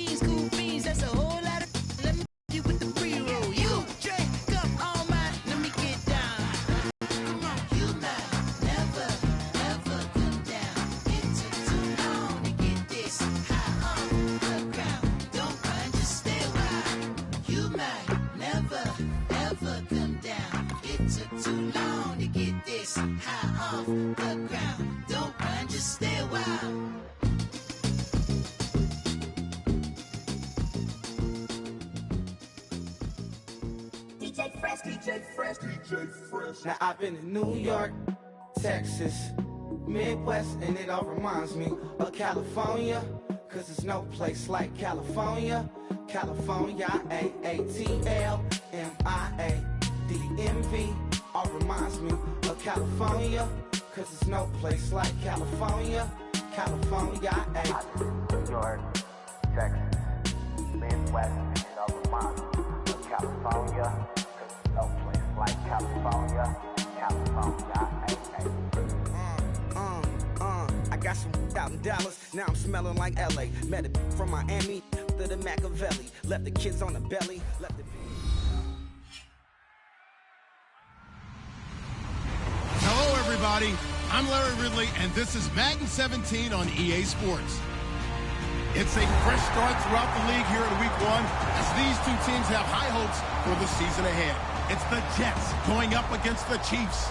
Cool beans, that's a whole lot of. Let me you with the pre-roll. You drink up all mine. Let me get down. Come on, you might never, ever come down. It took too long to get this high off the ground. Don't run, just stay wild. You might never, ever come down. It took too long to get this high off the ground. Don't run, just stay wild. DJ Fresh. Now I've been in New York, Texas, Midwest, and it all reminds me of California, cause there's no place like California. California, AATLMIADMV, all reminds me of California, cause there's no place like California. California, New York, Texas, Midwest, and it all reminds me of California. No place like California, California, I got some out in Dallas, now I'm smelling like LA. Met a from Miami to the Machiavelli. Left the kids on the belly, left the... Hello everybody, I'm Larry Ridley and this is Madden 17 on EA Sports. It's a fresh start throughout the league here in week 1 as these two teams have high hopes for the season ahead. It's the Jets going up against the Chiefs.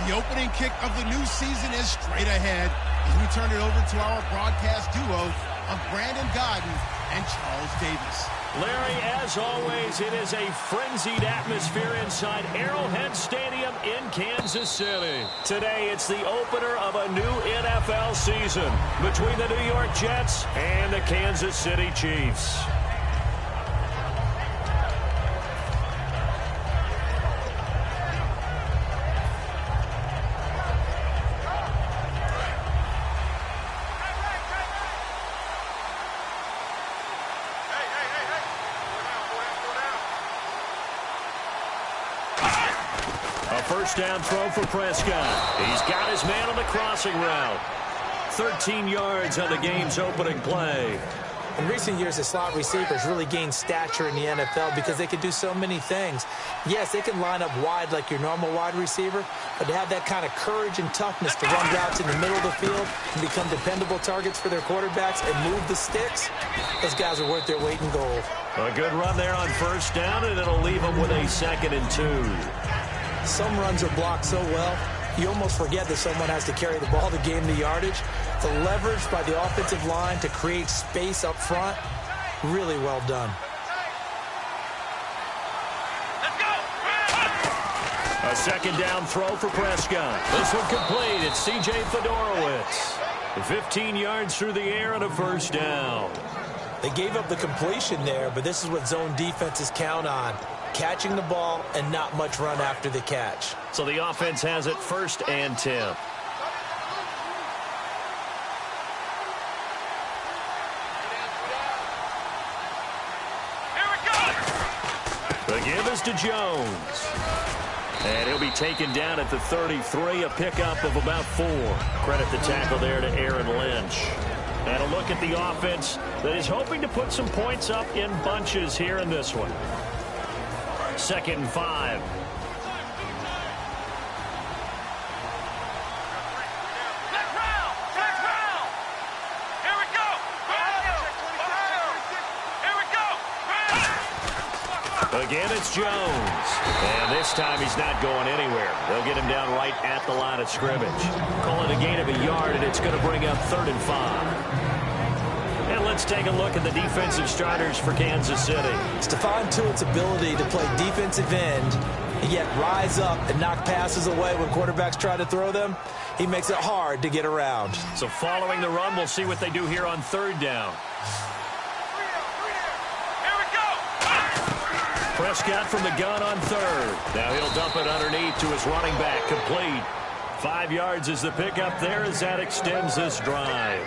The opening kick of the new season is straight ahead as we turn it over to our broadcast duo of Brandon Godden and Charles Davis. Larry, as always, it is a frenzied atmosphere inside Arrowhead Stadium in Kansas City. Today, it's the opener of a new NFL season between the New York Jets and the Kansas City Chiefs. First down throw for Prescott. He's got his man on the crossing route. 13 yards on the game's opening play. In recent years, the slot receivers really gained stature in the NFL because they can do so many things. Yes, they can line up wide like your normal wide receiver, but to have that kind of courage and toughness to run routes in the middle of the field and become dependable targets for their quarterbacks and move the sticks, those guys are worth their weight in gold. A good run there on first down, and it'll leave them with a 2nd and 2. Some runs are blocked so well, you almost forget that someone has to carry the ball to gain the yardage. The leverage by the offensive line to create space up front, really well done. A 2nd down throw for Prescott. This one complete. It's C.J. Fedorowicz. 15 yards through the air and a first down. They gave up the completion there, but this is what zone defenses count on. Catching the ball and not much run after the catch. So the offense has it 1st and 10. The give is to Jones. And he'll be taken down at the 33, a pickup of about 4. Credit the tackle there to Aaron Lynch. And a look at the offense that is hoping to put some points up in bunches here in this one. 2nd and 5. Again, it's Jones. And this time he's not going anywhere. They'll get him down right at the line of scrimmage. Call it a gain of a yard, and it's going to bring up 3rd and 5. And let's take a look at the defensive starters for Kansas City. Stephon Tuitt's ability to play defensive end and yet rise up and knock passes away when quarterbacks try to throw them, he makes it hard to get around. So following the run, we'll see what they do here on 3rd down. Prescott from the gun on 3rd. Now he'll dump it underneath to his running back. Complete. 5 yards is the pickup there as that extends this drive.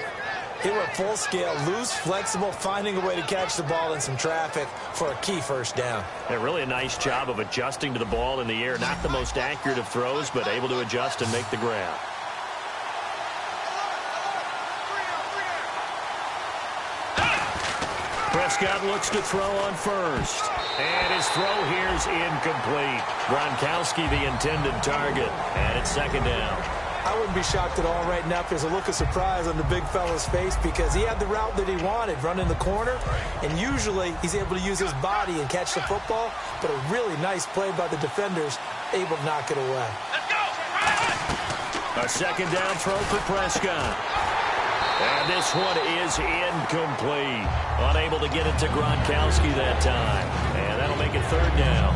He went full scale, loose, flexible, finding a way to catch the ball in some traffic for a key first down. Yeah, really a nice job of adjusting to the ball in the air. Not the most accurate of throws, but able to adjust and make the grab. Prescott looks to throw on first. And his throw here is incomplete. Gronkowski the intended target. And it's second down. I wouldn't be shocked at all right now if there's a look of surprise on the big fella's face because he had the route that he wanted, running the corner, and usually he's able to use his body and catch the football, but a really nice play by the defenders, able to knock it away. A second down throw for Prescott. And this one is incomplete. Unable to get it to Gronkowski that time. And that'll make it third down.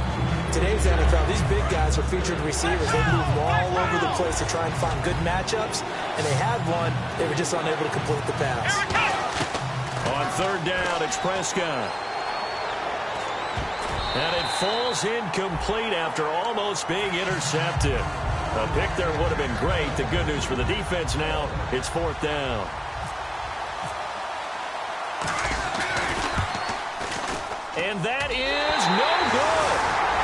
Today's NFL, these big guys are featured receivers. They move all over the place to try and find good matchups, and they had one. They were just unable to complete the pass. On third down, it's Prescott. And it falls incomplete after almost being intercepted. A pick there would have been great. The good news for the defense now, it's fourth down. And that is no good.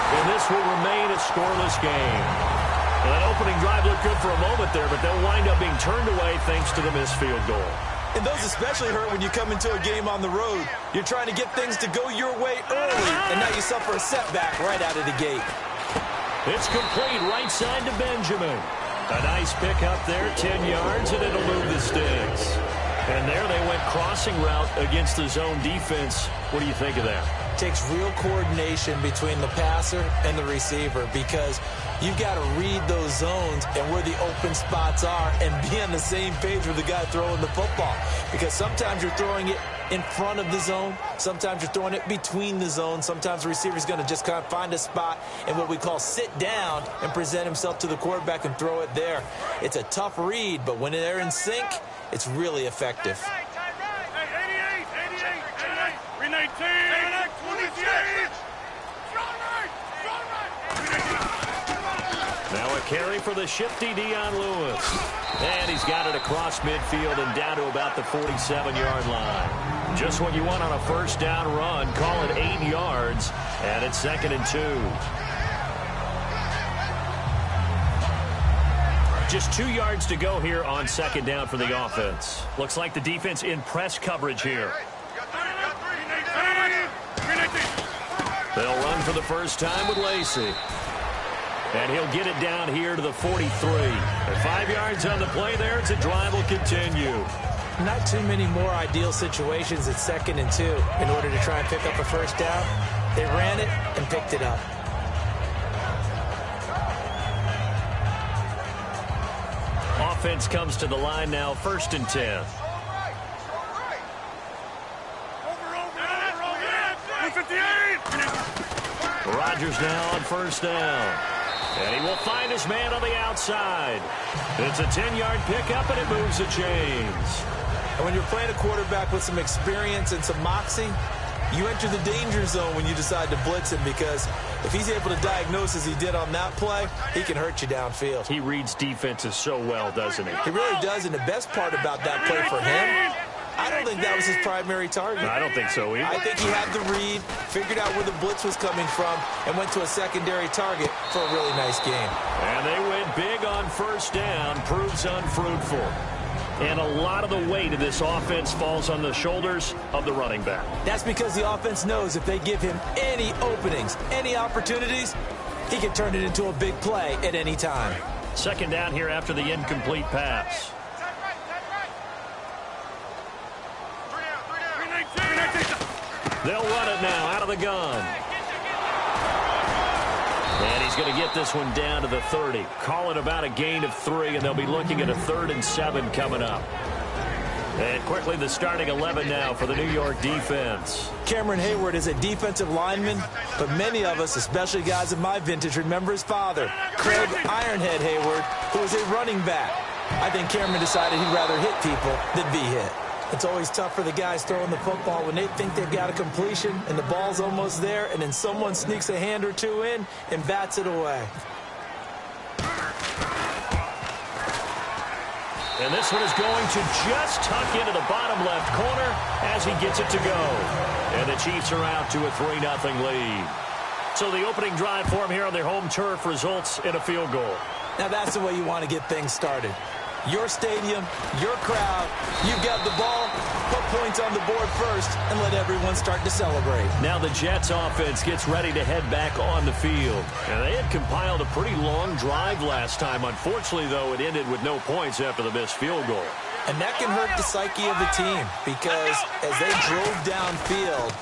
And this will remain a scoreless game. Well, that opening drive looked good for a moment there, but they'll wind up being turned away thanks to the missed field goal. And those especially hurt when you come into a game on the road. You're trying to get things to go your way early, and now you suffer a setback right out of the gate. It's complete right side to Benjamin. A nice pick up there, 10 yards, and it'll move the sticks. And there they went crossing route against the zone defense. What do you think of that? Takes real coordination between the passer and the receiver because you've got to read those zones and where the open spots are and be on the same page with the guy throwing the football. Because sometimes you're throwing it in front of the zone. Sometimes you're throwing it between the zones. Sometimes the receiver's going to just kind of find a spot and what we call sit down and present himself to the quarterback and throw it there. It's a tough read, but when they're in sync, it's really effective. Now a carry for the shifty Dion Lewis. And he's got it across midfield and down to about the 47-yard line. Just what you want on a first down run. Call it 8 yards. And it's 2nd and 2. Just 2 yards to go here on 2nd down for the offense. Looks like the defense in press coverage here. They'll run for the first time with Lacey. And he'll get it down here to the 43. At 5 yards on the play there, it's a drive will continue. Not too many more ideal situations at 2nd and 2 in order to try and pick up a first down. They ran it and picked it up. Offense comes to the line now, 1st and 10. Rodgers now on first down. And he will find his man on the outside. It's a 10-yard pickup, and it moves the chains. And when you're playing a quarterback with some experience and some moxie, you enter the danger zone when you decide to blitz him because if he's able to diagnose as he did on that play, he can hurt you downfield. He reads defenses so well, doesn't he? He really does, and the best part about that play for him, I don't think that was his primary target. I don't think so either. I think he had the read, figured out where the blitz was coming from, and went to a secondary target for a really nice game. And they went big on first down, proves unfruitful. And a lot of the weight of this offense falls on the shoulders of the running back. That's because the offense knows if they give him any openings, any opportunities, he can turn it into a big play at any time. 2nd down here after the incomplete pass. They'll run it now out of the gun. And he's going to get this one down to the 30. Call it about a gain of 3, and they'll be looking at a 3rd and 7 coming up. And quickly the starting 11 now for the New York defense. Cameron Hayward is a defensive lineman, but many of us, especially guys of my vintage, remember his father, Craig Ironhead Hayward, who was a running back. I think Cameron decided he'd rather hit people than be hit. It's always tough for the guys throwing the football when they think they've got a completion and the ball's almost there, and then someone sneaks a hand or two in and bats it away. And this one is going to just tuck into the bottom left corner as he gets it to go. And the Chiefs are out to a 3-0 lead. So the opening drive for them here on their home turf results in a field goal. Now that's the way you want to get things started. Your stadium, your crowd, you've got the ball, put points points on the board first and let everyone start to celebrate. Now the Jets offense gets ready to head back on the field. And they had compiled a pretty long drive last time. Unfortunately, though, it ended with no points after the missed field goal. And that can hurt the psyche of the team because as they drove downfield,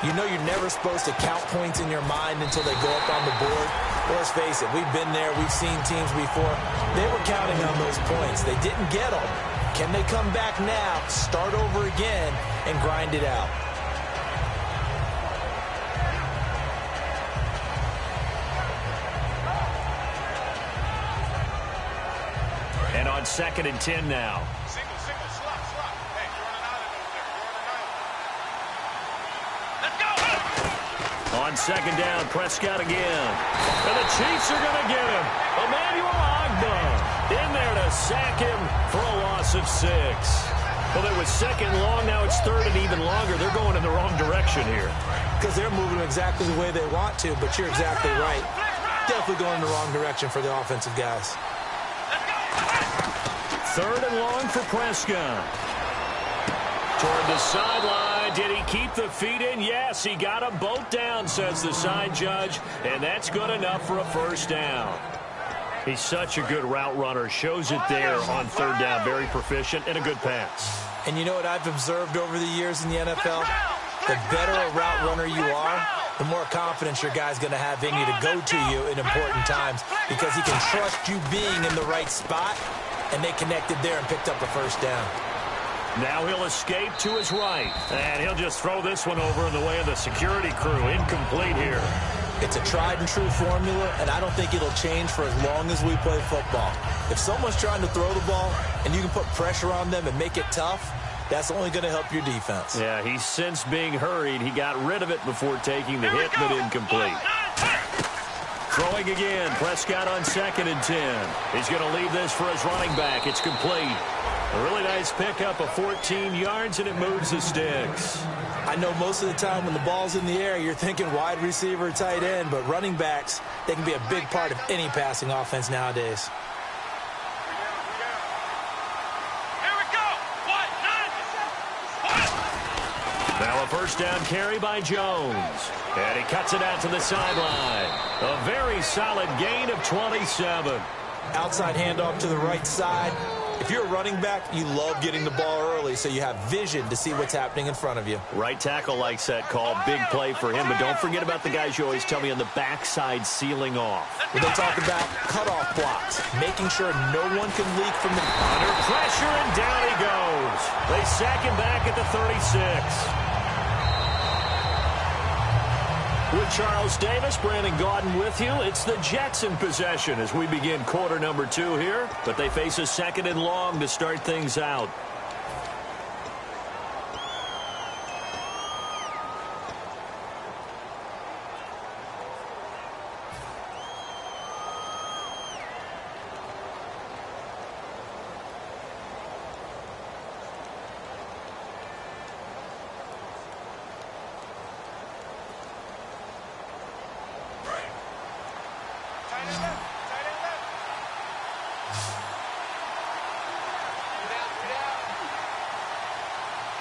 you know you're never supposed to count points in your mind until they go up on the board. Well, let's face it, we've been there. We've seen teams before. They were counting on those points. They didn't get them. Can they come back now, start over again, and grind it out? And on 2nd and 10 now. On 2nd down, Prescott again. And the Chiefs are going to get him. Emmanuel Agba in there to sack him for a loss of 6. Well, it was 2nd long. Now it's 3rd and even longer. They're going in the wrong direction here. Because they're moving exactly the way they want to, but you're exactly right. Definitely going in the wrong direction for the offensive guys. 3rd and long for Prescott. Toward the sideline. Did he keep the feet in? Yes, he got them both down, says the side judge. And that's good enough for a 1st down. He's such a good route runner. Shows it there on 3rd down. Very proficient and a good pass. And you know what I've observed over the years in the NFL? The better a route runner you are, the more confidence your guy's going to have in you to go to you in important times because he can trust you being in the right spot, and they connected there and picked up a 1st down. Now he'll escape to his right, and he'll just throw this one over in the way of the security crew. Incomplete here. It's a tried-and-true formula, and I don't think it'll change for as long as we play football. If someone's trying to throw the ball and you can put pressure on them and make it tough, that's only going to help your defense. Yeah, he's since being hurried. He got rid of it before taking the hit, but incomplete. Throwing again, Prescott on 2nd and 10. He's going to leave this for his running back. It's complete. A really nice pickup of 14 yards, and it moves the sticks. I know most of the time when the ball's in the air, you're thinking wide receiver, tight end, but running backs, they can be a big part of any passing offense nowadays. Here we go. Now a 1st down carry by Jones. And he cuts it out to the sideline. A very solid gain of 27. Outside handoff to the right side. If you're a running back, you love getting the ball early so you have vision to see what's happening in front of you. Right tackle likes that call. Big play for him. But don't forget about the guys you always tell me on the backside sealing off. When they talk about cutoff blocks, making sure no one can leak from the... Under pressure, and down he goes. They sack him back at the 36. With Charles Davis, Brandon Gaudin with you. It's the Jets in possession as we begin quarter number 2 here. But they face a 2nd and long to start things out.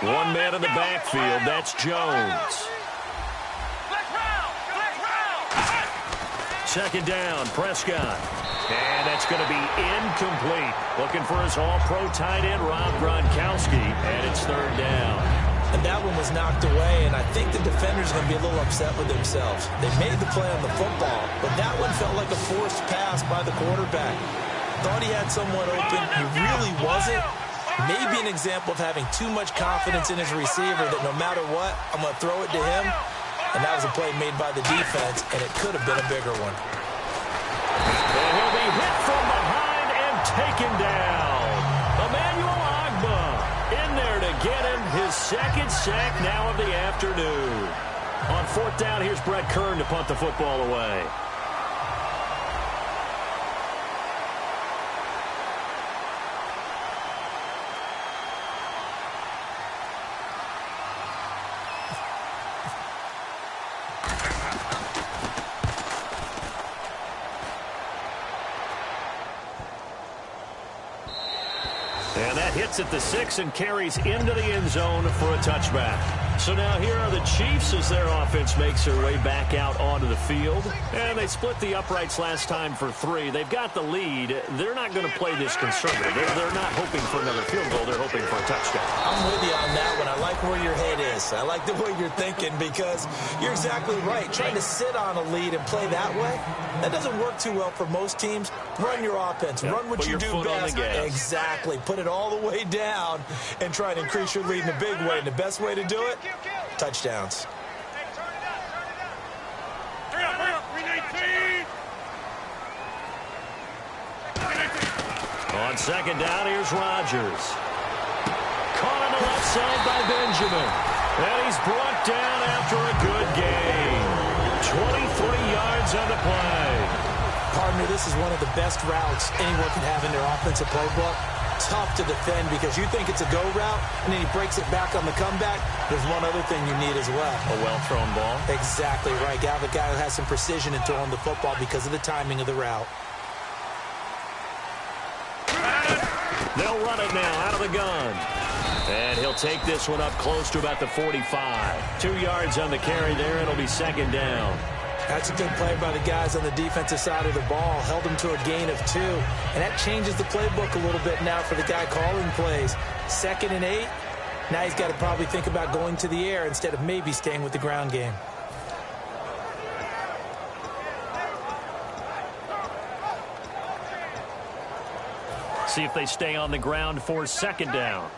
One man in the backfield, that's Jones. 2nd down, Prescott. And that's going to be incomplete. Looking for his all-pro tight end, Rob Gronkowski. And it's 3rd down. And that one was knocked away, and I think the defender's going to be a little upset with themselves. They made the play on the football, but that one felt like a forced pass by the quarterback. Thought he had someone open. He really wasn't. Maybe an example of having too much confidence in his receiver that no matter what, I'm going to throw it to him. And that was a play made by the defense, and it could have been a bigger one. And he'll be hit from behind and taken down. Emmanuel Agba in there to get him his 2nd sack now of the afternoon. On 4th down, here's Brett Kern to punt the football away. gets it to 6 and carries into the end zone for a touchback. So now here are the Chiefs as their offense makes their way back out onto the field. And they split the uprights last time for 3. They've got the lead. They're not going to play this conservative. They're not hoping for another field goal. They're hoping for a touchdown. I'm with you on that one. I like where your head is. I like the way you're thinking because you're exactly right. Trying to sit on a lead and play that way, that doesn't work too well for most teams. Run your offense. Yep. Run what you do best. Exactly. Put it all the way down and try to increase your lead in a big way. And the best way to do it, touchdowns. Hurry up, 319. On second down, here's Rodgers. Caught on the left side by Benjamin. And he's brought down after a good game. 23 yards on the play. Partner, this is one of the best routes anyone can have in their offensive playbook. Tough to defend because you think it's a go route, and then he breaks it back on the comeback. There's one other thing you need as well. A well-thrown ball. Exactly right. Got a guy who has some precision in throwing the football because of the timing of the route. They'll run it now out of the gun. And he'll take this one up close to about the 45. 2 yards on the carry there. It'll be second down. That's a good play by the guys on the defensive side of the ball. Held them to a gain of 2. And that changes the playbook a little bit now for the guy calling plays. 2nd and 8. Now he's got to probably think about going to the air instead of maybe staying with the ground game. See if they stay on the ground for second down.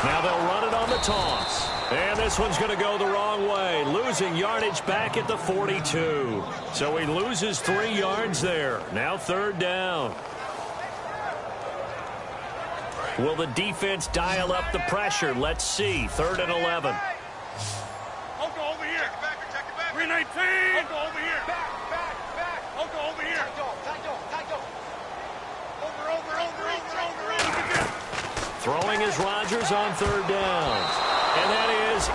Now they'll run it on the toss. And this one's going to go the wrong way. Losing yardage back at the 42. So he loses 3 yards there. Now third down. Will the defense dial up the pressure? Let's see. 3rd and 11. Oko over here. 319. Oko over here. Back. Oko over here. Over. Throwing is Rodgers on 3rd down. And that is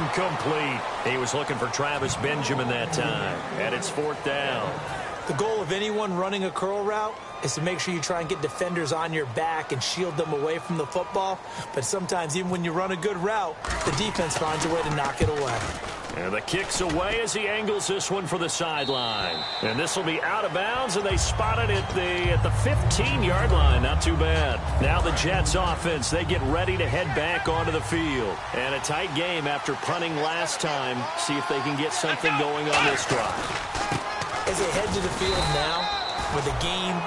incomplete. He was looking for Travis Benjamin that time. And it's 4th down. The goal of anyone running a curl route is to make sure you try and get defenders on your back and shield them away from the football. But sometimes even when you run a good route, the defense finds a way to knock it away. And the kick's away as he angles this one for the sideline. And this will be out of bounds, and they spot it at the 15-yard line. Not too bad. Now the Jets offense, they get ready to head back onto the field. And a tight game after punting last time. See if they can get something going on this drive. As they head to the field now, with the game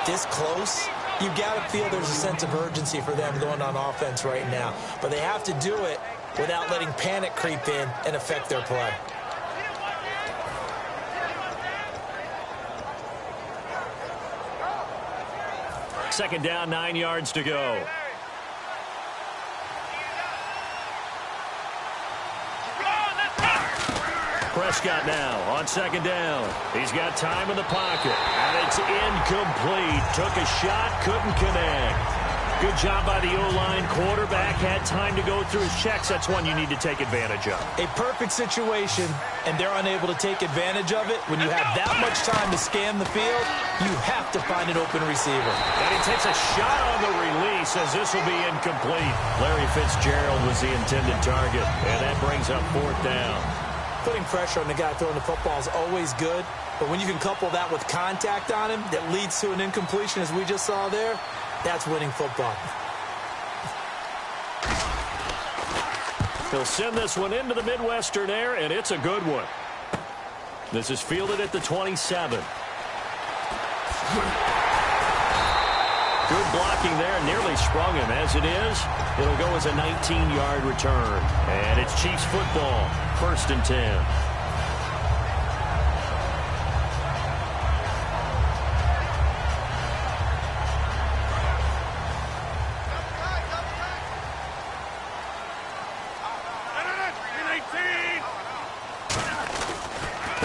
this close, you've got to feel there's a sense of urgency for them going on offense right now. But they have to do it without letting panic creep in and affect their play. Second down, 9 yards to go. Prescott now on second down. He's got time in the pocket, and it's incomplete. Took a shot, couldn't connect. Good job by the O-line. Quarterback had time to go through his checks. That's one you need to take advantage of. A perfect situation, and they're unable to take advantage of it. When you have that much time to scan the field, you have to find an open receiver. And he takes a shot on the release as this will be incomplete. Larry Fitzgerald was the intended target, and that brings up 4th down. Putting pressure on the guy throwing the football is always good, but when you can couple that with contact on him that leads to an incompletion, as we just saw there, that's winning football. He'll send this one into the Midwestern air, and it's a good one. This is fielded at the 27. Good blocking there, nearly sprung him. As it is, it'll go as a 19-yard return. And it's Chiefs football, 1st and 10.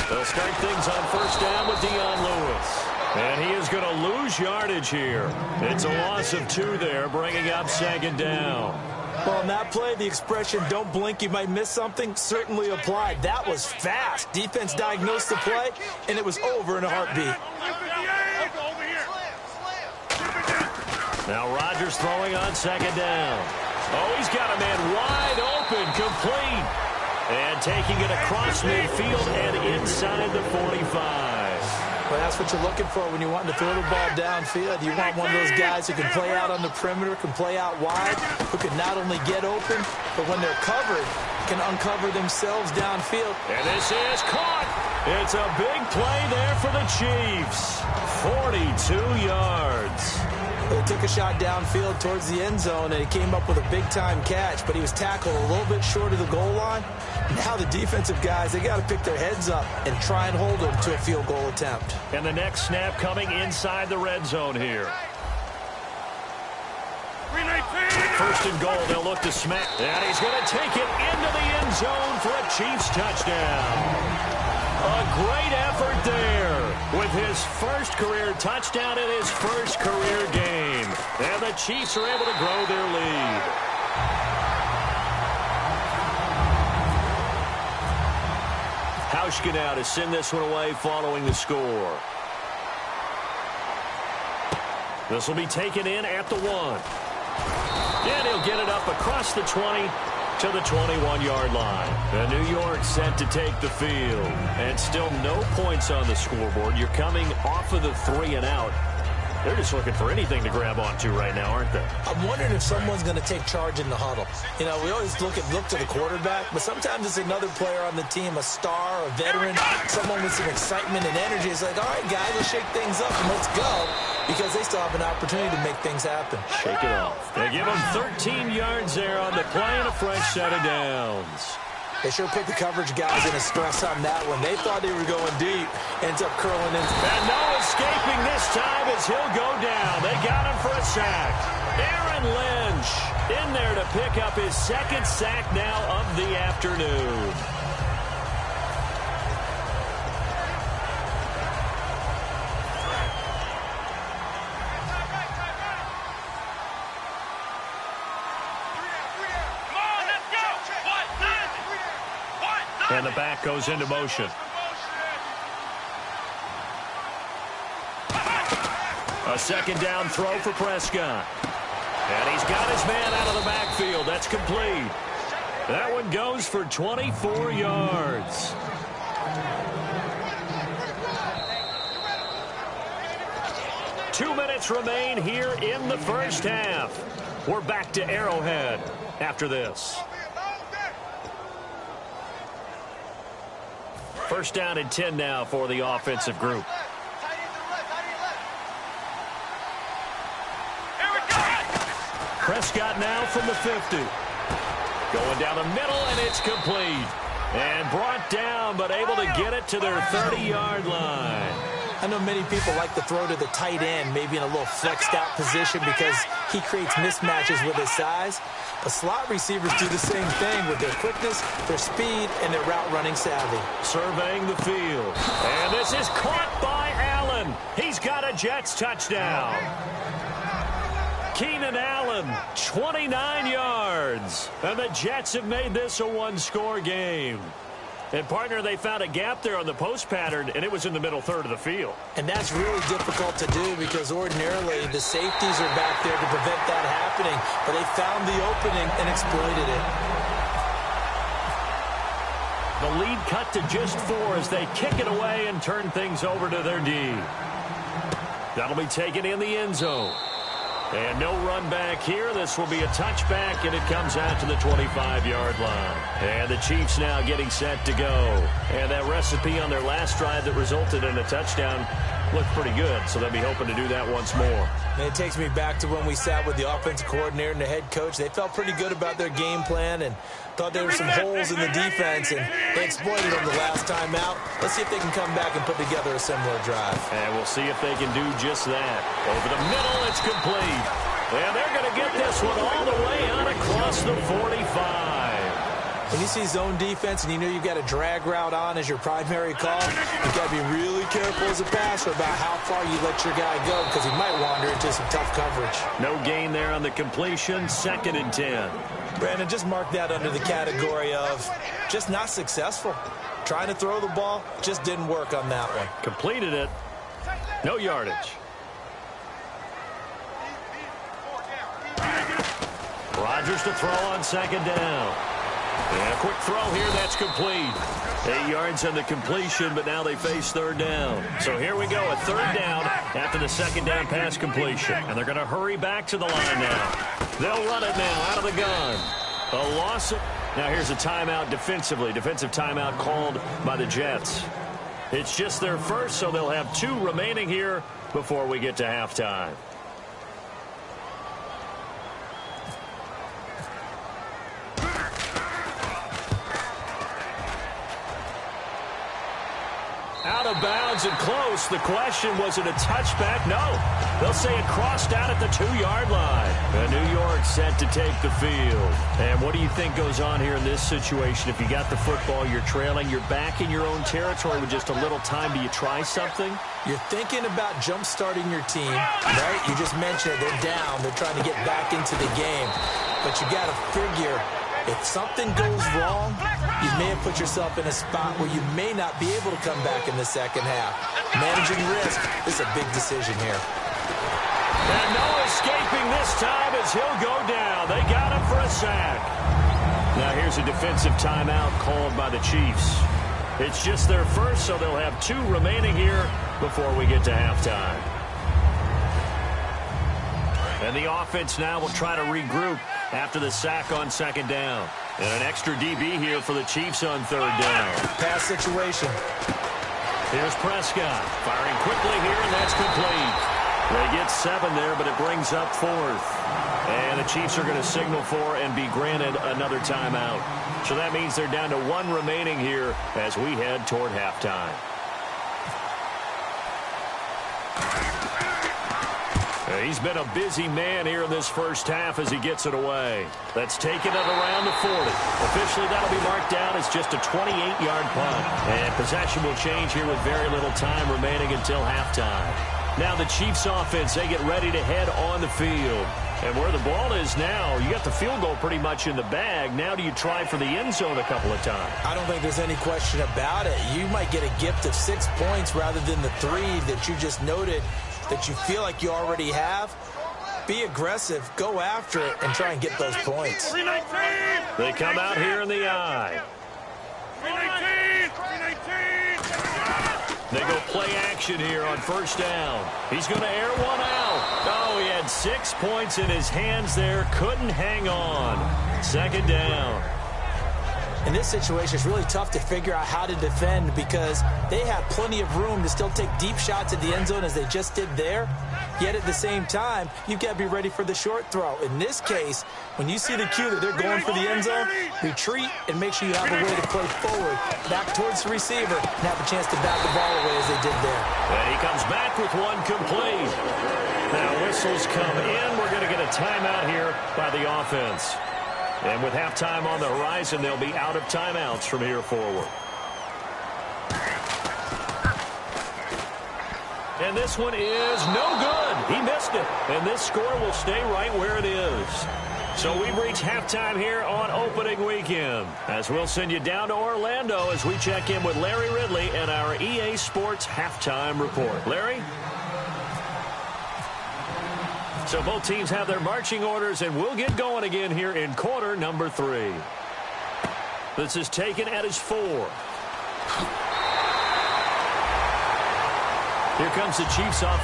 They'll start things on 1st down with Dion Lewis. And he is going to lose yardage here. It's a loss of 2 there, bringing up 2nd down. Well, on that play, the expression, don't blink, you might miss something, certainly applied. That was fast. Defense diagnosed the play, and it was over in a heartbeat. Over here. Now Rodgers throwing on second down. Oh, he's got a man wide open, complete. And taking it across midfield and inside the 45. Well, that's what you're looking for when you want to throw the ball downfield. You want one of those guys who can play out on the perimeter, can play out wide, who can not only get open, but when they're covered, can uncover themselves downfield. And this is caught. It's a big play there for the Chiefs. 42 yards. They took a shot downfield towards the end zone, and he came up with a big-time catch, but he was tackled a little bit short of the goal line. Now the defensive guys, they got to pick their heads up and try and hold them to a field goal attempt. And the next snap coming inside the red zone here. 1st and goal, they'll look to smack. And he's going to take it into the end zone for a Chiefs touchdown. A great effort there with his first career touchdown in his first career game. And the Chiefs are able to grow their lead. Hauschka now to send this one away following the score. This will be taken in at the 1. And he'll get it up across the 20 to the 21-yard line. And New York set to take the field. And still no points on the scoreboard. You're coming off of the 3 and out. They're just looking for anything to grab onto right now, aren't they? I'm wondering if someone's going to take charge in the huddle. You know, we always look to the quarterback, but sometimes it's another player on the team, a star, a veteran, someone with some excitement and energy. It's like, all right, guys, let's shake things up and let's go, because they still have an opportunity to make things happen. Shake it off. They give them 13 yards there on the play and a fresh set of downs. They sure put the coverage guys in a stress on that one. They thought they were going deep. Ends up curling in. And no escaping this time as he'll go down. They got him for a sack. Aaron Lynch in there to pick up his 2nd sack now of the afternoon. And the back goes into motion. A 2nd down throw for Prescott. And he's got his man out of the backfield. That's complete. That one goes for 24 yards. Two minutes remain here in the first half. We're back to Arrowhead after this. 1st down and 10 now for the offensive group. Prescott now from the 50. Going down the middle, and it's complete. And brought down, but able to get it to their 30-yard line. I know many people like to throw to the tight end, maybe in a little flexed out position because he creates mismatches with his size. But slot receivers do the same thing with their quickness, their speed, and their route running savvy. Surveying the field. And this is caught by Allen. He's got a Jets touchdown. Keenan Allen, 29 yards. And the Jets have made this a one-score game. And, partner, they found a gap there on the post pattern, and it was in the middle third of the field. And that's really difficult to do because ordinarily the safeties are back there to prevent that happening. But they found the opening and exploited it. The lead cut to just 4 as they kick it away and turn things over to their D. That'll be taken in the end zone. And no run back here. This will be a touchback, and it comes out to the 25-yard line. And the Chiefs now getting set to go. And that recipe on their last drive that resulted in a touchdown looked pretty good, so they'll be hoping to do that once more. And it takes me back to when we sat with the offensive coordinator and the head coach. They felt pretty good about their game plan and thought there were some holes in the defense, and they exploited them the last time out. Let's see if they can come back and put together a similar drive. And we'll see if they can do just that. Over the middle, it's complete. And they're going to get this one all the way out across the 45. When you see zone defense and you know you've got a drag route on as your primary call, you've got to be really careful as a passer about how far you let your guy go because he might wander into some tough coverage. No gain there on the completion. 2nd and 10. Brandon, just mark that under the category of just not successful. Trying to throw the ball, just didn't work on that one. Completed it. No yardage. Rodgers to throw on second down. And a quick throw here, that's complete. 8 yards on the completion, but now they face third down. So here we go, a third down after the second down pass completion. And they're going to hurry back to the line now. They'll run it now out of the gun. A loss. Now here's a timeout defensively. Defensive timeout called by the Jets. It's just their first, so they'll have 2 remaining here before we get to halftime. Out of bounds and close. The question, was it a touchback? No. They'll say it crossed out at the 2-yard line. And New York set to take the field. And what do you think goes on here in this situation? If you got the football, you're trailing, you're back in your own territory with just a little time. Do you try something? You're thinking about jump-starting your team, right? You just mentioned it. They're down. They're trying to get back into the game. But you got to figure, if something goes wrong, you may have put yourself in a spot where you may not be able to come back in the second half. Managing risk is a big decision here. And no escaping this time as he'll go down. They got him for a sack. Now here's a defensive timeout called by the Chiefs. It's just their first, so they'll have 2 remaining here before we get to halftime. And the offense now will try to regroup after the sack on second down. And an extra DB here for the Chiefs on third down. Pass situation. Here's Prescott firing quickly here, and that's complete. They get 7 there, but it brings up 4th. And the Chiefs are going to signal for and be granted another timeout. So that means they're down to 1 remaining here as we head toward halftime. He's been a busy man here in this first half as he gets it away. That's taken it around the 40. Officially, that'll be marked down as just a 28-yard punt. And possession will change here with very little time remaining until halftime. Now the Chiefs offense, they get ready to head on the field. And where the ball is now, you got the field goal pretty much in the bag. Now do you try for the end zone a couple of times? I don't think there's any question about it. You might get a gift of 6 points rather than the 3 that you just noted that you feel like you already have. Be aggressive, go after it, and try and get those points. They come out here in the eye. They go play action here on first down. He's going to air one out. Oh, he had 6 points in his hands there. Couldn't hang on. Second down. In this situation, it's really tough to figure out how to defend because they have plenty of room to still take deep shots at the end zone as they just did there. Yet at the same time, you've got to be ready for the short throw. In this case, when you see the cue that they're going for the end zone, retreat and make sure you have a way to play forward, back towards the receiver, and have a chance to bat the ball away as they did there. And he comes back with one complete. Now whistles come in. We're going to get a timeout here by the offense. And with halftime on the horizon, they'll be out of timeouts from here forward. And this one is no good. He missed it. And this score will stay right where it is. So we've reached halftime here on opening weekend. As we'll send you down to Orlando as we check in with Larry Ridley and our EA Sports Halftime Report. Larry? So both teams have their marching orders, and we'll get going again here in quarter number 3. This is taken at his 4. Here comes the Chiefs off.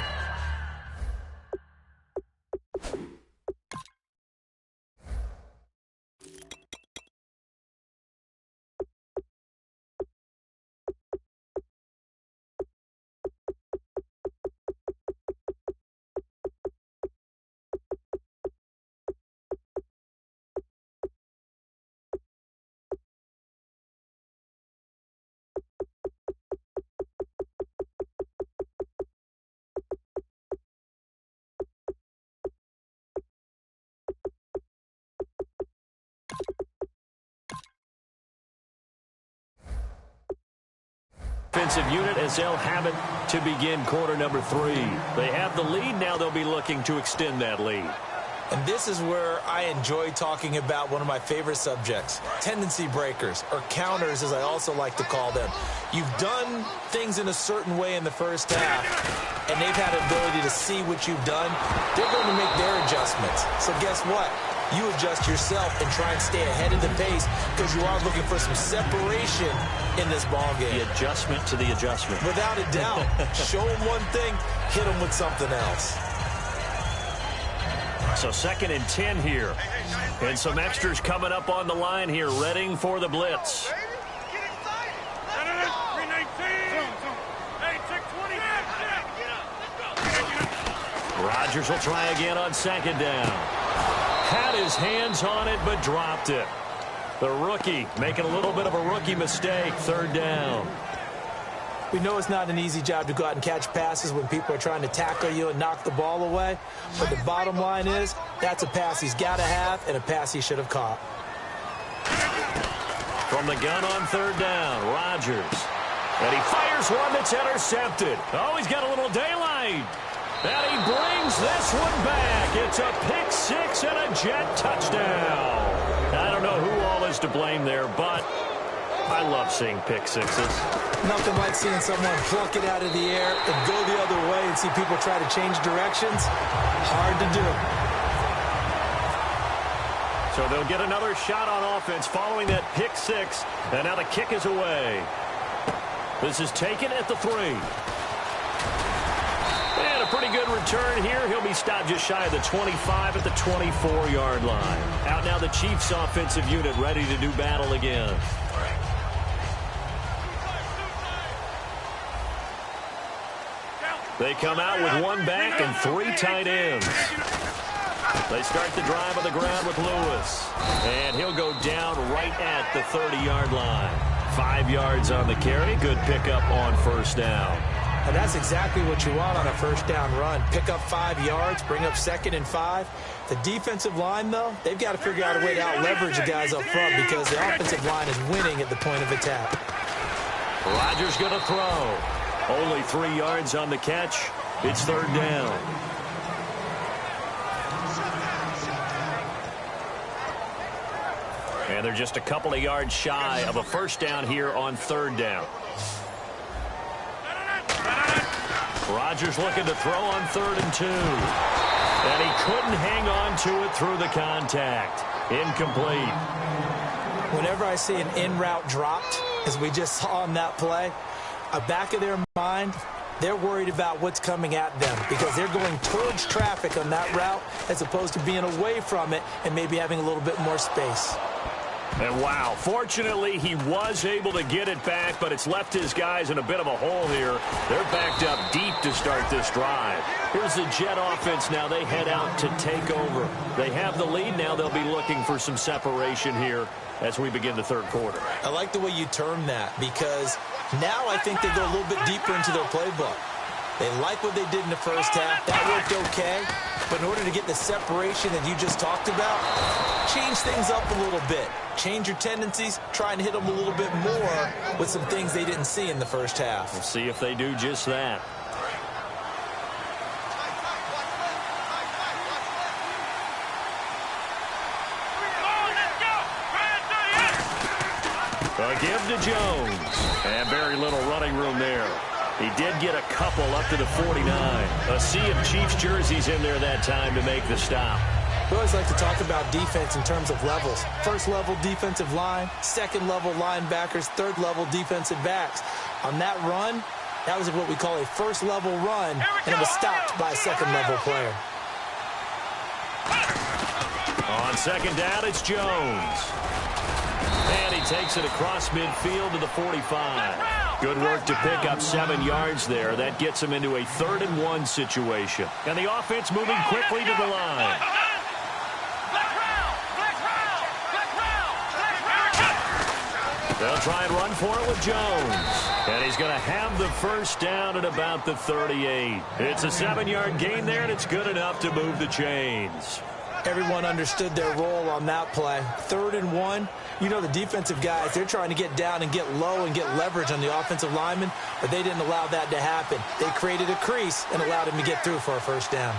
Defensive unit as they'll have it to begin quarter number 3. They have the lead. Now they'll be looking to extend that lead. And this is where I enjoy talking about one of my favorite subjects, tendency breakers, or counters as I also like to call them. You've done things in a certain way in the first half, and they've had an ability to see what you've done. They're going to make their adjustments. So guess what? you adjust yourself and try and stay ahead of the pace because you are looking for some separation in this ball game. The adjustment to the adjustment. Without a doubt. Show them one thing, hit them with something else. So 2nd and 10 here. And some extras coming up on the line here, readying for the blitz. Rodgers will try again on 2nd down. Had his hands on it, but dropped it. The rookie making a little bit of a rookie mistake, 3rd down. We know it's not an easy job to go out and catch passes when people are trying to tackle you and knock the ball away. But the bottom line is, that's a pass he's got to have and a pass he should have caught. From the gun on 3rd down, Rodgers. And he fires one that's intercepted. Oh, he's got a little daylight. And he brings this one back. It's a pick 6 and a Jet touchdown. I don't know who all is to blame there, but I love seeing pick 6s. Nothing like seeing someone pluck it out of the air and go the other way and see people try to change directions. Hard to do. So they'll get another shot on offense following that pick 6. And now the kick is away. This is taken at the 3. And a pretty good return here. He'll be stopped just shy of the 25 at the 24-yard line. Out now the Chiefs offensive unit ready to do battle again. They come out with 1 back and 3 tight ends. They start the drive on the ground with Lewis. And he'll go down right at the 30-yard line. 5 yards on the carry. Good pickup on 1st down. And that's exactly what you want on a 1st down run. Pick up 5 yards, bring up 2nd and 5. The defensive line, though, they've got to figure out a way to out-leverage the guys up front because the offensive line is winning at the point of attack. Rodgers going to throw. Only 3 yards on the catch. It's 3rd down. And they're just a couple of yards shy of a 1st down here on 3rd down. Rodgers looking to throw on 3rd and 2. And he couldn't hang on to it through the contact. Incomplete. Whenever I see an in-route dropped, as we just saw on that play, back of their mind, they're worried about what's coming at them because they're going towards traffic on that route as opposed to being away from it and maybe having a little bit more space. And wow, fortunately he was able to get it back, but it's left his guys in a bit of a hole here. They're backed up deep to start this drive. Here's the Jet offense now. They head out to take over. They have the lead now. They'll be looking for some separation here as we begin the 3rd quarter. I like the way you term that because now I think they go a little bit deeper into their playbook. They like what they did in the 1st half. That worked okay. But in order to get the separation that you just talked about, change things up a little bit. Change your tendencies. Try and hit them a little bit more with some things they didn't see in the 1st half. We'll see if they do just that. A give to Jones. And very little running room there. He did get a couple up to the 49. A sea of Chiefs jerseys in there that time to make the stop. We always like to talk about defense in terms of levels. 1st level defensive line, 2nd level linebackers, 3rd level defensive backs. On that run, that was what we call a 1st level run, and it was stopped by a 2nd level player. On 2nd down, it's Jones. And he takes it across midfield to the 45. Good work to pick up 7 yards there. That gets him into a 3rd and 1 situation. And the offense moving quickly to the line. They'll try and run for it with Jones. And he's going to have the 1st down at about the 38. It's a 7-yard gain there, and it's good enough to move the chains. Everyone understood their role on that play. 3rd and 1. You know the defensive guys, they're trying to get down and get low and get leverage on the offensive lineman, but they didn't allow that to happen. They created a crease and allowed him to get through for a 1st down.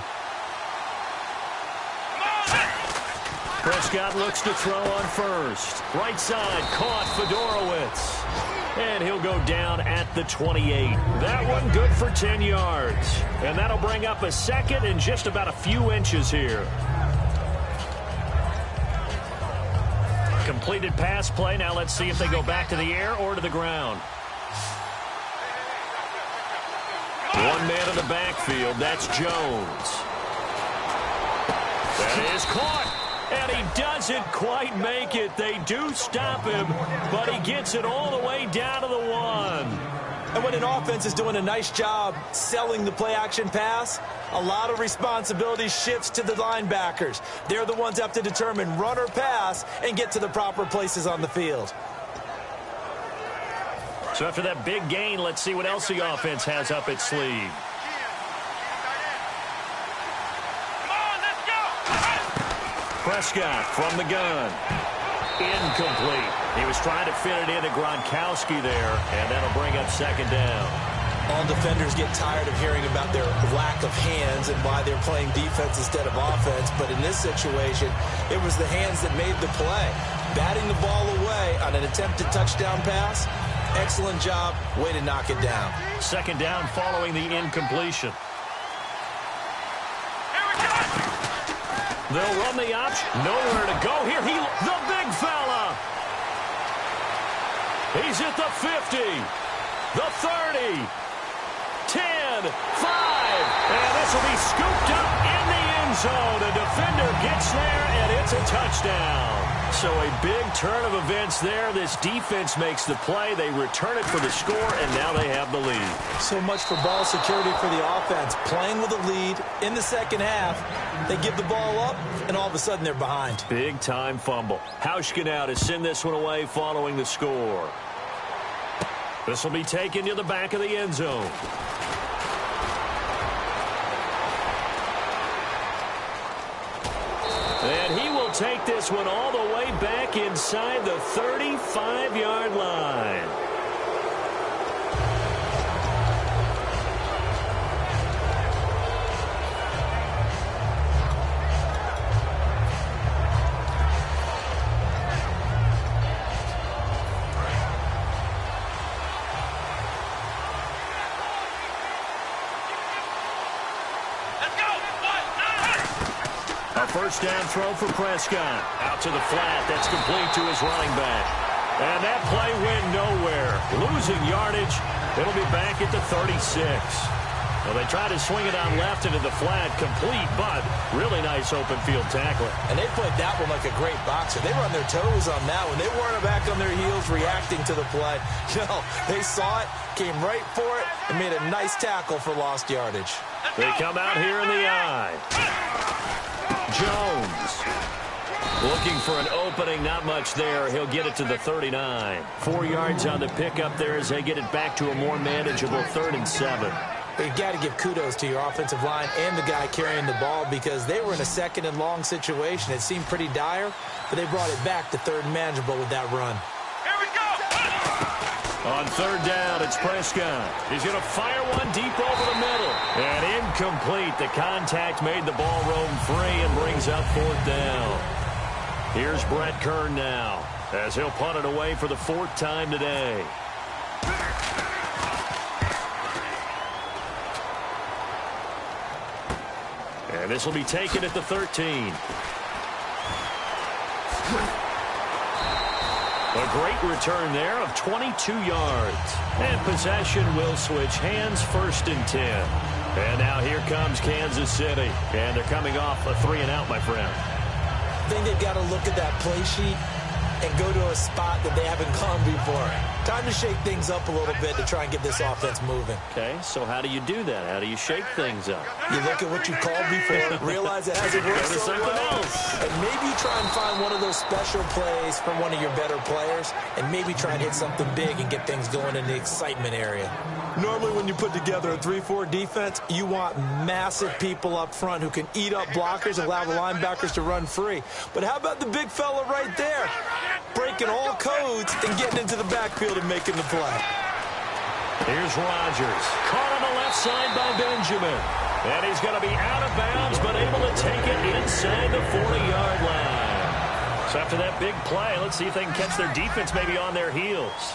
Prescott looks to throw on 1st. Right side, caught Fedorowicz. And he'll go down at the 28. That one good for 10 yards. And that'll bring up a 2nd and just about a few inches here. completed pass play. Now let's see if they go back to the air or to the ground. One man in the backfield. That's Jones. That is caught. And he doesn't quite make it. They do stop him, but he gets it all the way down to the 1. And when an offense is doing a nice job selling the play-action pass, a lot of responsibility shifts to the linebackers. They're the ones that have to determine run or pass and get to the proper places on the field. So after that big gain, let's see what else the offense has up its sleeve. Prescott from the gun. Incomplete. He was trying to fit it into Gronkowski there, and that'll bring up second down. All defenders get tired of hearing about their lack of hands and why they're playing defense instead of offense. But in this situation, it was the hands that made the play. Batting the ball away on an attempted touchdown pass. Excellent job. Way to knock it down. Second down following the incompletion. They'll run the option. Nowhere to go here. The big fella. He's at the 50, the 30, 10, 5. And this will be scooped up in the end zone. The defender gets there, and it's a touchdown. So a big turn of events there. This defense makes the play. They return it for the score, and now they have the lead. So much for ball security for the offense. Playing with a lead in the second half. They give the ball up, and all of a sudden they're behind. Big-time fumble. Hauschka now to send this one away following the score. This will be taken to the back of the end zone. And he will take this one all the way back inside the 35-yard line. First down throw for Prescott. Out to the flat. That's complete to his running back. And that play went nowhere. Losing yardage. It'll be back at the 36. Well, they tried to swing it on left into the flat. Complete, but really nice open field tackling. And they played that one like a great boxer. They were on their toes on that one. They weren't back on their heels reacting to the play. No, they saw it, came right for it, and made a nice tackle for lost yardage. They come out here in the eye. Jones looking for an opening, not much there. He'll get it to the 39. 4 yards on the pickup there as they get it back to a more manageable 3rd and 7. You've got to give kudos to your offensive line and the guy carrying the ball because they were in a 2nd and long situation. It seemed pretty dire, but they brought it back to 3rd and manageable with that run. Here we go! On 3rd down, it's Prescott. He's going to fire one deep over the middle. And incomplete. The contact made the ball roam free and brings up 4th down. Here's Brett Kern now as he'll punt it away for the 4th time today. And this will be taken at the 13. A great return there of 22 yards. And possession will switch hands, 1st and 10. And now here comes Kansas City. And they're coming off a 3-and-out, my friend. I think they've got to look at that play sheet and go to a spot that they haven't gone before. Time to shake things up a little bit to try and get this offense moving. Okay, so how do you do that? How do you shake things up? You look at what you called before, realize it hasn't worked so well, and maybe try and find one of those special plays from one of your better players, and maybe try and hit something big and get things going in the excitement area. Normally when you put together a 3-4 defense, you want massive people up front who can eat up blockers and allow the linebackers to run free. But how about the big fella right there? Breaking all codes and getting into the backfield and making the play. Here's Rodgers. Caught on the left side by Benjamin. And he's going to be out of bounds, but able to take it inside the 40-yard line. So after that big play, let's see if they can catch their defense maybe on their heels.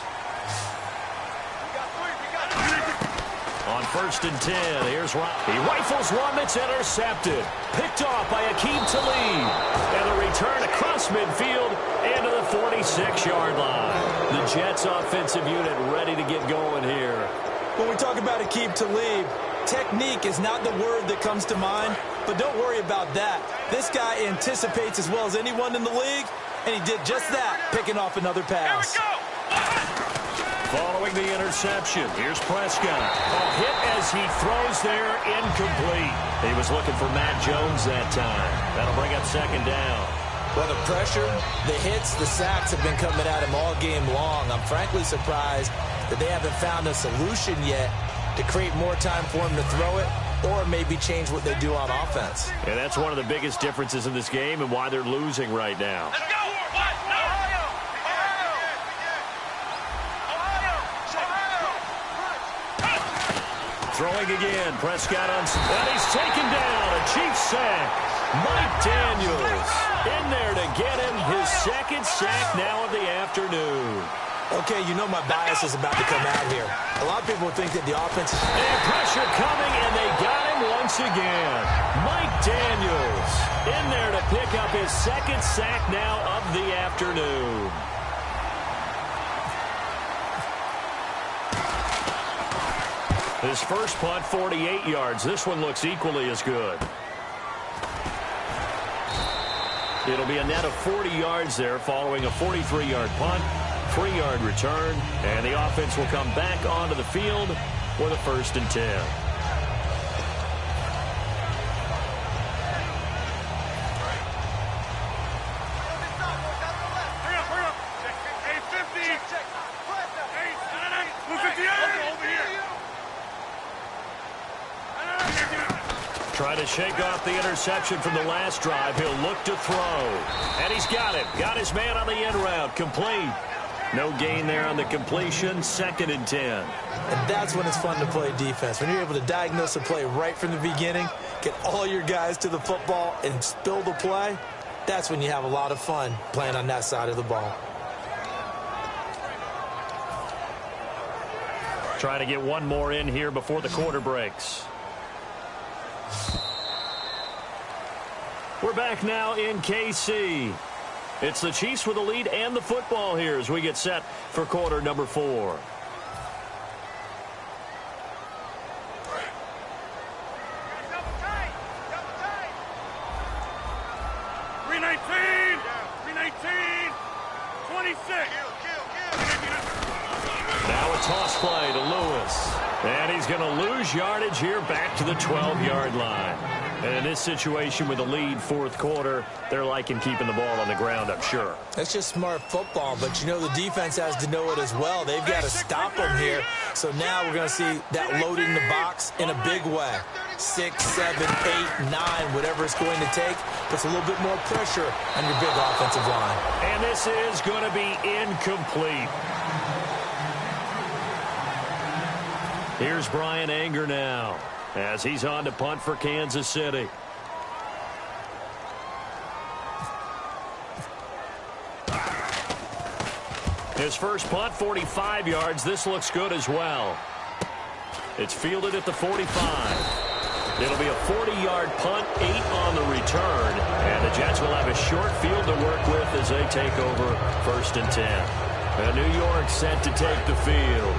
On 1st and 10, here's he rifles one that's intercepted. Picked off by Akeem Talib. And a return across midfield into the 46-yard line. The Jets offensive unit ready to get going here. When we talk about Aqib Talib, technique is not the word that comes to mind, but don't worry about that. This guy anticipates as well as anyone in the league, and he did just that, picking off another pass. Following the interception, here's Prescott. A hit as he throws there, incomplete. He was looking for Matt Jones that time. That'll bring up second down. Well, the pressure, the hits, the sacks have been coming at him all game long. I'm frankly surprised that they haven't found a solution yet to create more time for him to throw it or maybe change what they do on offense. And that's one of the biggest differences in this game and why they're losing right now. Let's go! Throwing again, Prescott on, and he's taken down, a Chiefs sack. Mike Daniels in there to get him his second sack now of the afternoon. Okay, you know my bias is about to come out here. A lot of people think that the offense is... And pressure coming, and they got him once again. Mike Daniels in there to pick up his second sack now of the afternoon. His first punt, 48 yards. This one looks equally as good. It'll be a net of 40 yards there following a 43-yard punt, 3-yard return, and the offense will come back onto the field with a 1st and 10. Trying to shake off the interception from the last drive. He'll look to throw. And he's got it. Got his man on the end route. Complete. No gain there on the completion. 2nd and 10. And that's when it's fun to play defense. When you're able to diagnose a play right from the beginning, get all your guys to the football, and spill the play, that's when you have a lot of fun playing on that side of the ball. Trying to get one more in here before the quarter breaks. We're back now in KC. It's the Chiefs with the lead and the football here as we get set for quarter number 4. Now a toss play to Lewis. And he's going to lose yardage here back to the 12-yard line. And in this situation with the lead 4th quarter, they're liking keeping the ball on the ground, I'm sure. That's just smart football, but you know the defense has to know it as well. They've got to stop them here. So now we're going to see that loading the box in a big way. 6, 7, 8, 9, whatever it's going to take, puts a little bit more pressure on your big offensive line. And this is going to be incomplete. Here's Brian Anger now as he's on to punt for Kansas City. His first punt, 45 yards. This looks good as well. It's fielded at the 45. It'll be a 40-yard punt, 8 on the return. And the Jets will have a short field to work with as they take over 1st and 10. And New York set to take the field.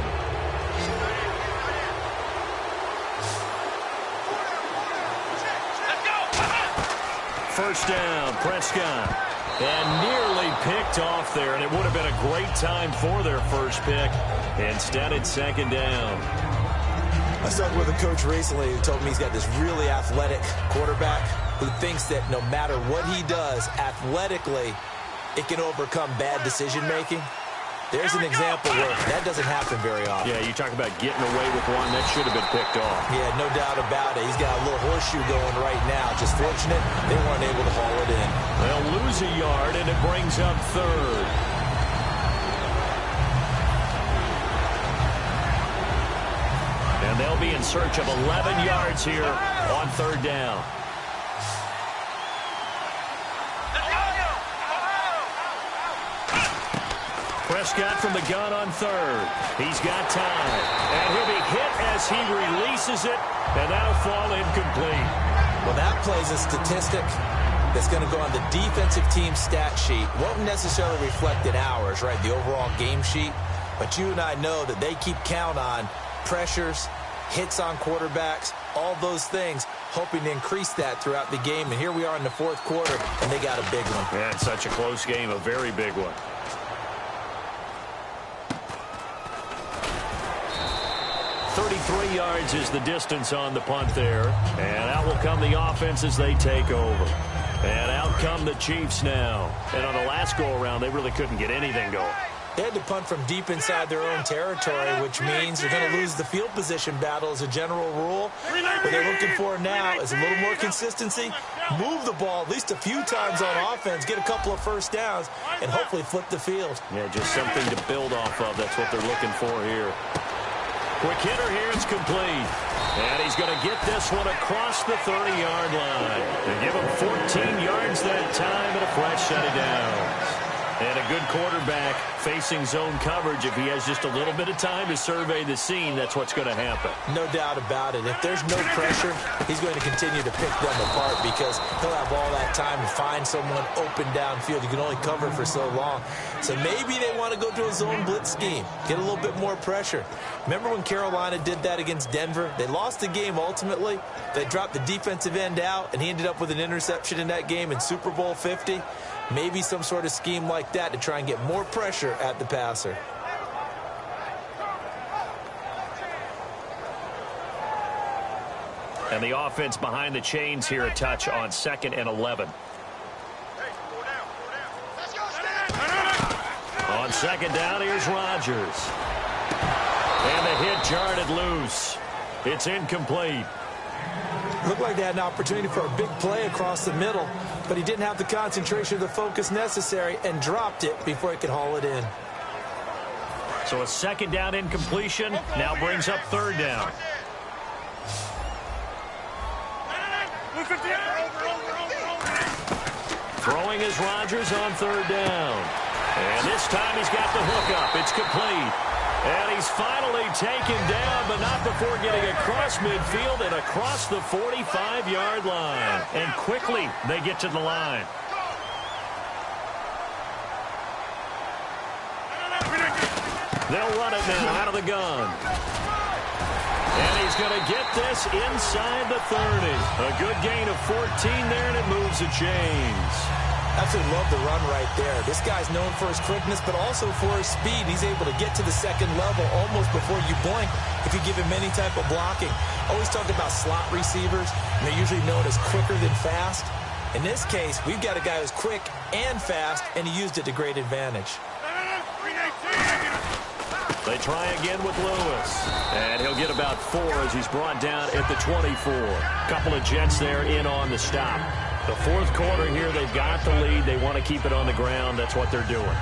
First down, Prescott. And nearly picked off there, and it would have been a great time for their first pick. Instead, it's 2nd down. I spoke with a coach recently who told me he's got this really athletic quarterback who thinks that no matter what he does athletically, it can overcome bad decision-making. There's an example where that doesn't happen very often. Yeah, you talk about getting away with one. That should have been picked off. Yeah, no doubt about it. He's got a little horseshoe going right now. Just fortunate they weren't able to haul it in. They'll lose a yard, and it brings up 3rd. And they'll be in search of 11 yards here on 3rd down. Prescott from the gun on 3rd. He's got time. And he'll be hit as he releases it, and that'll fall incomplete. Well, that plays a statistic that's going to go on the defensive team stat sheet. Won't necessarily reflect in ours, right, the overall game sheet. But you and I know that they keep count on pressures, hits on quarterbacks, all those things, hoping to increase that throughout the game. And here we are in the fourth quarter, and they got a big one. Yeah, it's such a close game, a very big one. Yards is the distance on the punt there. And out will come the offense as they take over. And out come the Chiefs now. And on the last go-around, they really couldn't get anything going. They had to punt from deep inside their own territory, which means they're going to lose the field position battle as a general rule. What they're looking for now is a little more consistency, move the ball at least a few times on offense, get a couple of first downs, and hopefully flip the field. Yeah, just something to build off of. That's what they're looking for here. Quick hitter here, it's complete. And he's going to get this one across the 30-yard line. They give him 14 yards that time and a fresh set of downs. And a good quarterback facing zone coverage. If he has just a little bit of time to survey the scene, that's what's going to happen. No doubt about it. If there's no pressure, he's going to continue to pick them apart because he'll have all that time to find someone open downfield. You can only cover for so long. So maybe they want to go to a zone blitz scheme, get a little bit more pressure. Remember when Carolina did that against Denver? They lost the game ultimately. They dropped the defensive end out, and he ended up with an interception in that game in Super Bowl 50. Maybe some sort of scheme like that to try and get more pressure at the passer. And the offense behind the chains here a touch on 2nd and 11. On 2nd down, here's Rodgers. And the hit jarred loose. It's incomplete. Looked like they had an opportunity for a big play across the middle, but he didn't have the concentration or the focus necessary and dropped it before he could haul it in. So a 2nd down incompletion now brings up 3rd down. Throwing is Rodgers on 3rd down. And this time he's got the hook up. It's complete. And he's finally taken down, but not before getting across midfield and across the 45-yard line. And quickly they get to the line. They'll run it now out of the gun. And he's going to get this inside the 30. A good gain of 14 there, and it moves the chains. Absolutely love the run right there. This guy's known for his quickness, but also for his speed. He's able to get to the 2nd level almost before you blink if you give him any type of blocking. Always talk about slot receivers, and they're usually known as quicker than fast. In this case, we've got a guy who's quick and fast, and he used it to great advantage. They try again with Lewis. And he'll get about 4 as he's brought down at the 24. Couple of Jets there in on the stop. The 4th quarter here, they've got the lead. They want to keep it on the ground. That's what they're doing.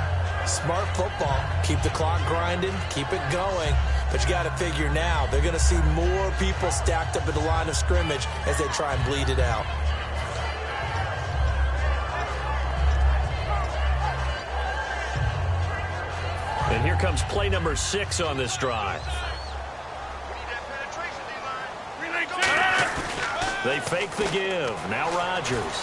Smart football. Keep the clock grinding. Keep it going. But you got to figure now, they're going to see more people stacked up at the line of scrimmage as they try and bleed it out. And here comes play number 6 on this drive. They fake the give. Now Rodgers.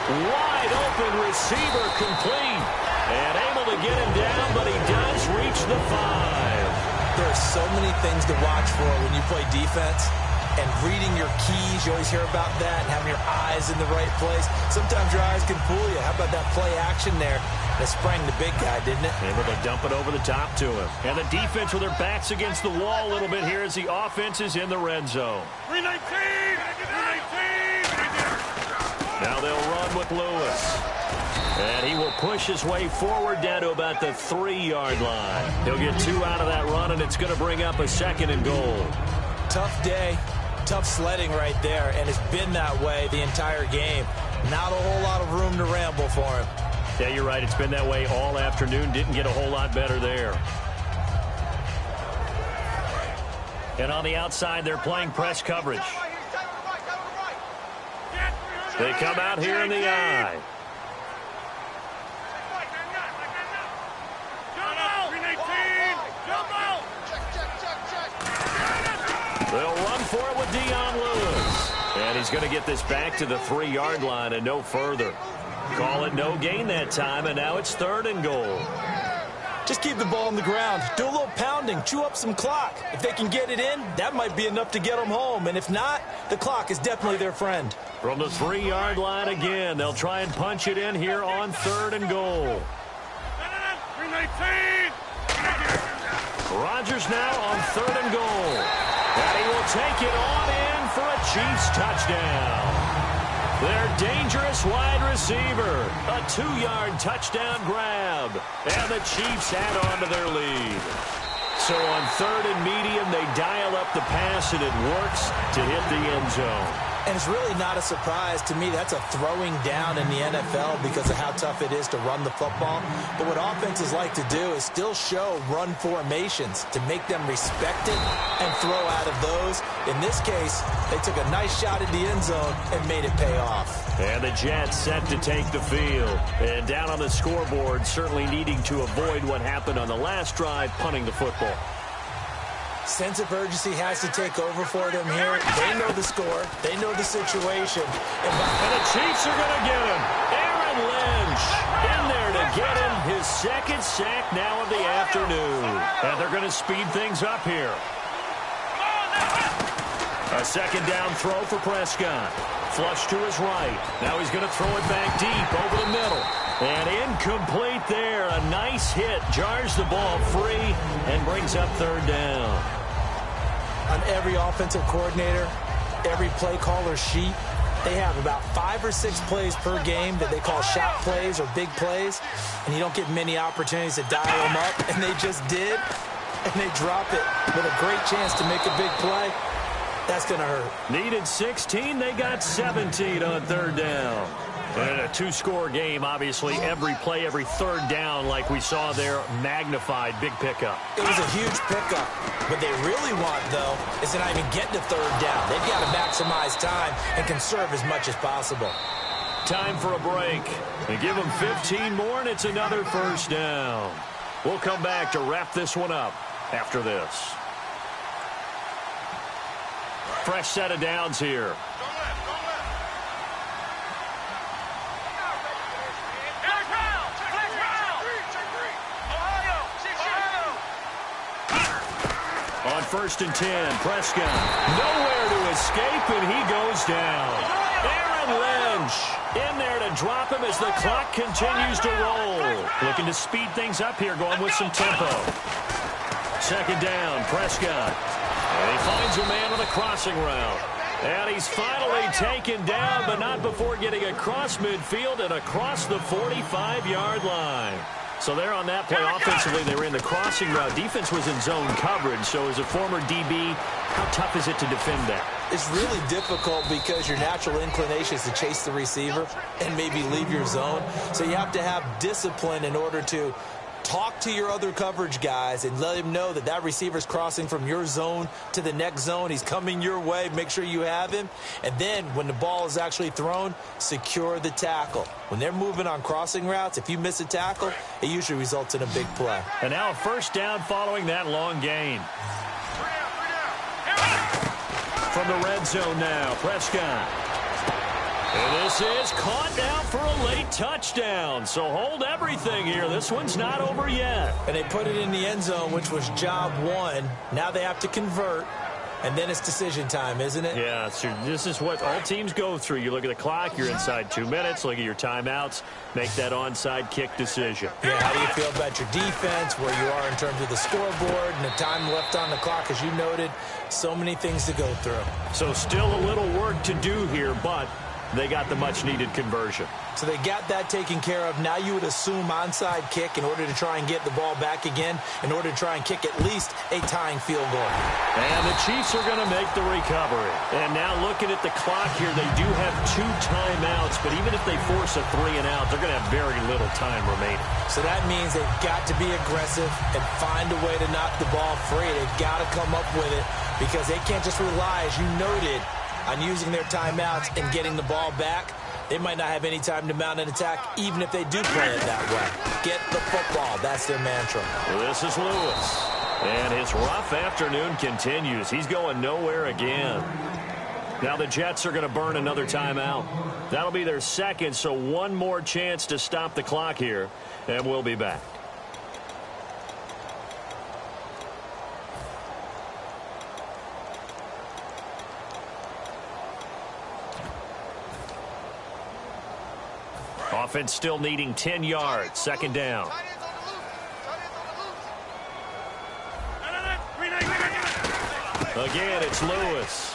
Wide open receiver complete. And able to get him down, but he does reach the 5. There are so many things to watch for when you play defense. And reading your keys, you always hear about that, and having your eyes in the right place. Sometimes your eyes can fool you. How about that play action there? That sprang the big guy, didn't it? Able to dump it over the top to him. And the defense with their backs against the wall a little bit here as the offense is in the red zone. 319! Now they'll run with Lewis. And he will push his way forward down to about the 3-yard line. He'll get 2 out of that run, and it's going to bring up a 2nd and goal. Tough day. Tough sledding right there, and it's been that way the entire game. Not a whole lot of room to ramble for him. Yeah, you're right. It's been that way all afternoon. Didn't get a whole lot better there. And on the outside, they're playing press coverage. They come out here in the eye. They'll run for it with Lewis. And he's He's going to get this back to the 3-yard line and no further. Call it no gain that time, and now it's 3rd and goal. Just keep the ball on the ground. Do a little pounding. Chew up some clock. If they can get it in, that might be enough to get them home. And if not, the clock is definitely their friend. From the 3-yard line again, they'll try and punch it in here on 3rd and goal. 319. Rodgers now on 3rd and goal. And he will take it on in for a Chiefs touchdown. Their dangerous wide receiver. A 2-yard touchdown grab. And the Chiefs add on to their lead. So on 3rd and medium, they dial up the pass, and it works to hit the end zone. And it's really not a surprise to me. That's a throwing down in the NFL because of how tough it is to run the football. But what offenses like to do is still show run formations to make them respect it and throw out of those. In this case, they took a nice shot at the end zone and made it pay off. And the Jets set to take the field. And down on the scoreboard, certainly needing to avoid what happened on the last drive, punting the football. Sense of urgency has to take over for them here. They know the score. They know the situation. And the Chiefs are going to get him. Aaron Lynch in there to get him his 2nd sack now of the afternoon. And they're going to speed things up here. A 2nd down throw for Prescott. Flush to his right. Now he's going to throw it back deep over the middle. And incomplete there. A nice hit. Jars the ball free and brings up 3rd down. On every offensive coordinator, every play caller sheet, they have about 5 or 6 plays per game that they call shot plays or big plays, and you don't get many opportunities to dial them up, and they just did, and they drop it with a great chance to make a big play. That's going to hurt. Needed 16. They got 17 on 3rd down. And a 2-score game, obviously, every play, every 3rd down, like we saw there, magnified, big pickup. It was a huge pickup. What they really want, though, is to not even get to 3rd down. They've got to maximize time and conserve as much as possible. Time for a break. They give them 15 more, and it's another 1st down. We'll come back to wrap this one up after this. Fresh set of downs here. On 1st and 10, Prescott nowhere to escape, and he goes down. Aaron Lynch in there to drop him as the clock continues to roll. Looking to speed things up here, going with some tempo. 2nd down, Prescott. And he finds a man on the crossing route. And he's finally taken down, but not before getting across midfield and across the 45-yard line. So there on that play, offensively, they were in the crossing route. Defense was in zone coverage. So as a former DB, how tough is it to defend that? It's really difficult because your natural inclination is to chase the receiver and maybe leave your zone. So you have to have discipline in order to talk to your other coverage guys and let him know that that receiver's crossing from your zone to the next zone. He's coming your way. Make sure you have him. And then when the ball is actually thrown, secure the tackle. When they're moving on crossing routes, if you miss a tackle, it usually results in a big play. And now a 1st down following that long gain. From the red zone now, Prescott. And this is caught now for a late touchdown. So hold everything here. This one's not over yet. And they put it in the end zone, which was job 1. Now they have to convert. And then it's decision time, isn't it? Yeah, so this is what all teams go through. You look at the clock, you're inside 2 minutes, look at your timeouts, make that onside kick decision. Yeah, how do you feel about your defense, where you are in terms of the scoreboard and the time left on the clock? As you noted, so many things to go through. So still a little work to do here, but they got the much-needed conversion. So they got that taken care of. Now you would assume onside kick in order to try and get the ball back again, in order to try and kick at least a tying field goal. And the Chiefs are going to make the recovery. And now looking at the clock here, they do have 2 timeouts, but even if they force a 3-and-out, they're going to have very little time remaining. So that means they've got to be aggressive and find a way to knock the ball free. They've got to come up with it because they can't just rely, as you noted, on using their timeouts and getting the ball back. They might not have any time to mount an attack, even if they do play it that way. Get the football. That's their mantra. This is Lewis. And his rough afternoon continues. He's going nowhere again. Now the Jets are going to burn another timeout. That'll be their second, so one more chance to stop the clock here, and we'll be back. Offense still needing 10 yards. Second down. Again, it's Lewis.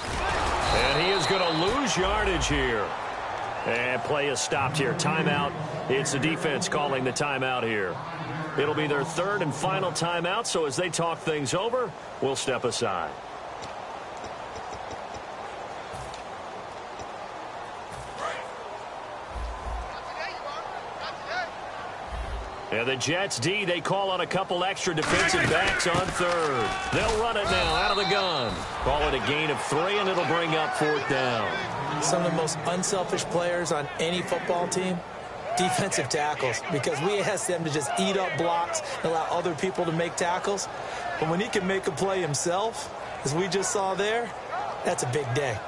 And he is going to lose yardage here. And play is stopped here. Timeout. It's the defense calling the timeout here. It'll be their third and final timeout, so as they talk things over, we'll step aside. And the Jets D, they call on a couple extra defensive backs on third. They'll run it now out of the gun. Call it a gain of 3, and it'll bring up fourth down. Some of the most unselfish players on any football team, defensive tackles, because we ask them to just eat up blocks and allow other people to make tackles. But when he can make a play himself, as we just saw there, that's a big day.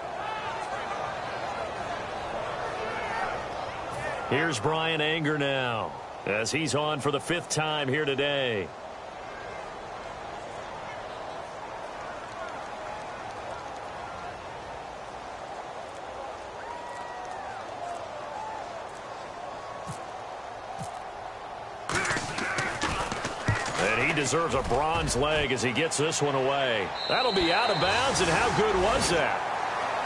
Here's Brian Anger now, as he's on for the 5th time here today. And he deserves a bronze leg as he gets this one away. That'll be out of bounds, and how good was that?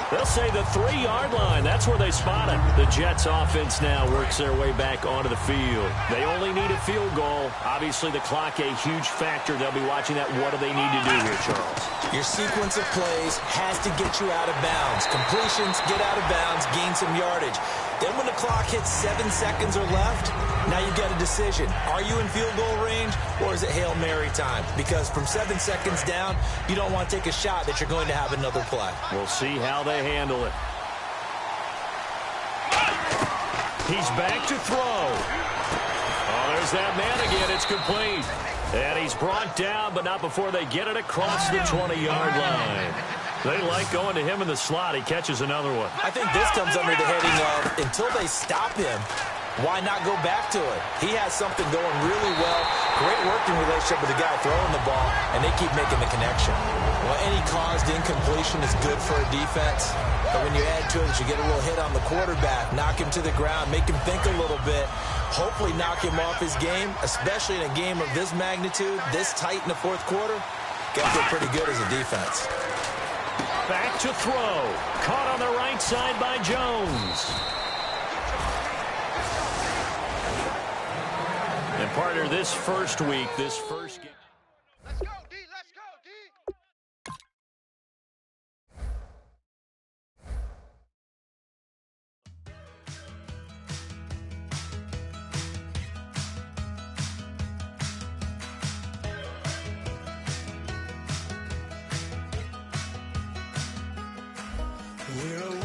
They'll say the 3-yard line. That's where they spot it. The Jets offense now works their way back onto the field. They only need a field goal. Obviously, the clock a huge factor. They'll be watching that. What do they need to do here, Charles? Your sequence of plays has to get you out of bounds. Completions, get out of bounds, gain some yardage. Then when the clock hits 7 seconds or left, now you get a decision. Are you in field goal range, or is it Hail Mary time? Because from 7 seconds down, you don't want to take a shot that you're going to have another play. We'll see how they handle it. He's back to throw. Oh, there's that man again. It's complete. And he's brought down, but not before they get it across the 20-yard line. They like going to him in the slot. He catches another one. I think this comes under the heading of, until they stop him, why not go back to it? He has something going really well. Great working relationship with the guy throwing the ball, and they keep making the connection. Well, any caused incompletion is good for a defense, but when you add to it, you get a little hit on the quarterback, knock him to the ground, make him think a little bit, hopefully knock him off his game, especially in a game of this magnitude, this tight in the fourth quarter. Got to feel pretty good as a defense. Back to throw. Caught on the right side by Jones. And partner, this first week, this first game. Let's go, D. Let's go, D. We're